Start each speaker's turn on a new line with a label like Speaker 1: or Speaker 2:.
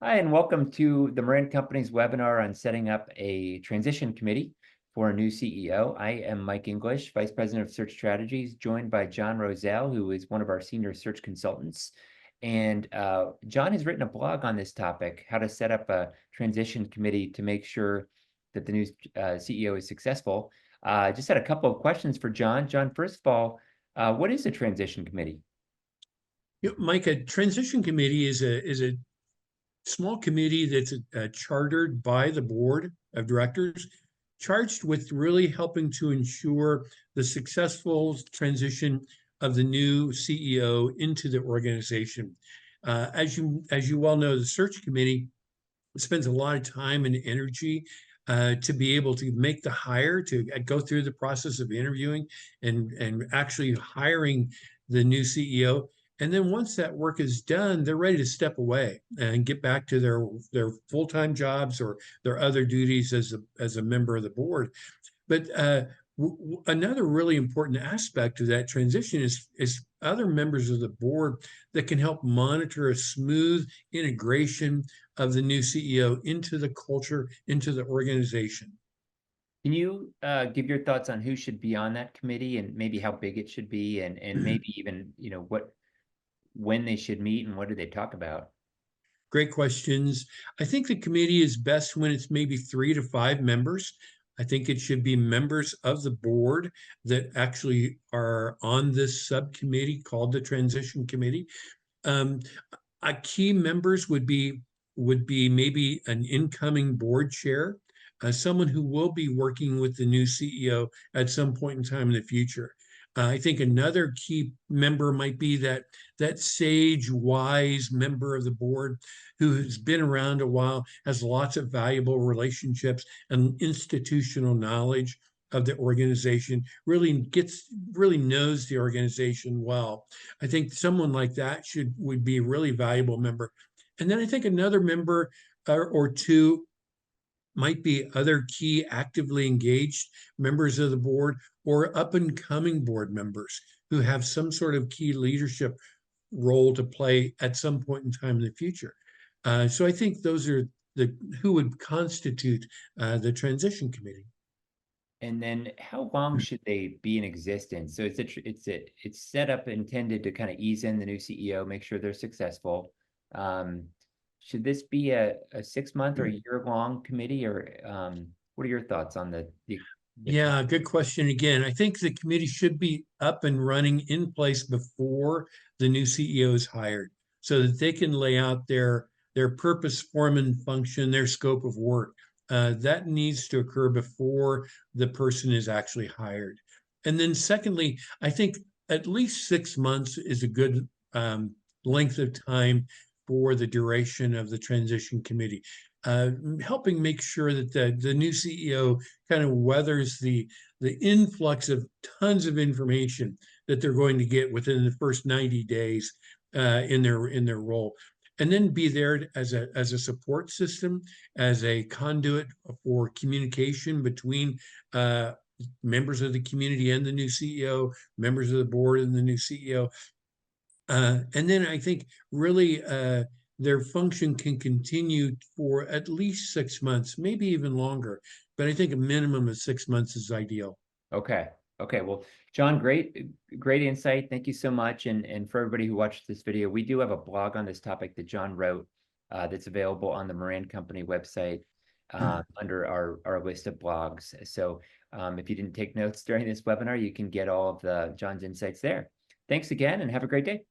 Speaker 1: Hi, and welcome to the Moran Company's webinar on setting up a transition committee for a new CEO. I am Mike English, Vice President of Search Strategies, joined by John Rosell, who is one of our senior search consultants. And John has written a blog on this topic, how to set up a transition committee to make sure that the new CEO is successful. I just had a couple of questions for John. John, first of all, what is a transition committee?
Speaker 2: Mike, a transition committee is a small committee that's chartered by the board of directors, charged with really helping to ensure the successful transition of the new CEO into the organization. As you well know, the search committee spends a lot of time and energy to be able to make the hire, to go through the process of interviewing and actually hiring the new CEO. And then once that work is done, they're ready to step away and get back to their full-time jobs or their other duties as a member of the board. But another really important aspect of that transition is other members of the board that can help monitor a smooth integration of the new CEO into the culture, into the organization.
Speaker 1: Can you give your thoughts on who should be on that committee and maybe how big it should be and maybe even, when they should meet and what do they talk about?
Speaker 2: Great questions. I think the committee is best when it's maybe 3 to 5 members. I think it should be members of the board that actually are on this subcommittee called the Transition Committee. Key members would be maybe an incoming board chair, someone who will be working with the new CEO at some point in time in the future. I think another key member might be that sage, wise member of the board who has been around a while, has lots of valuable relationships and institutional knowledge of the organization, really knows the organization well. I think someone like that would be a really valuable member. And then I think another member or two might be other key actively engaged members of the board or up and coming board members who have some sort of key leadership role to play at some point in time in the future. So I think those are who would constitute the transition committee.
Speaker 1: And then how long should they be in existence? So it's set up intended to kind of ease in the new CEO, make sure they're successful. Should this be a 6-month or a year-long committee, or what are your thoughts on the
Speaker 2: Yeah, good question again. I think the committee should be up and running in place before the new CEO is hired so that they can lay out their purpose, form, and function, their scope of work. That needs to occur before the person is actually hired. And then secondly, I think at least 6 months is a good length of time for the duration of the transition committee, helping make sure that the new CEO kind of weathers the influx of tons of information that they're going to get within the first 90 days in their role, and then be there as a support system, as a conduit for communication between members of the community and the new CEO, members of the board and the new CEO. And then I think really their function can continue for at least 6 months, maybe even longer. But I think a minimum of 6 months is ideal.
Speaker 1: Okay. Okay. Well, John, great insight. Thank you so much. And for everybody who watched this video, we do have a blog on this topic that John wrote that's available on the Moran Company website under our list of blogs. So if you didn't take notes during this webinar, you can get all of John's insights there. Thanks again and have a great day.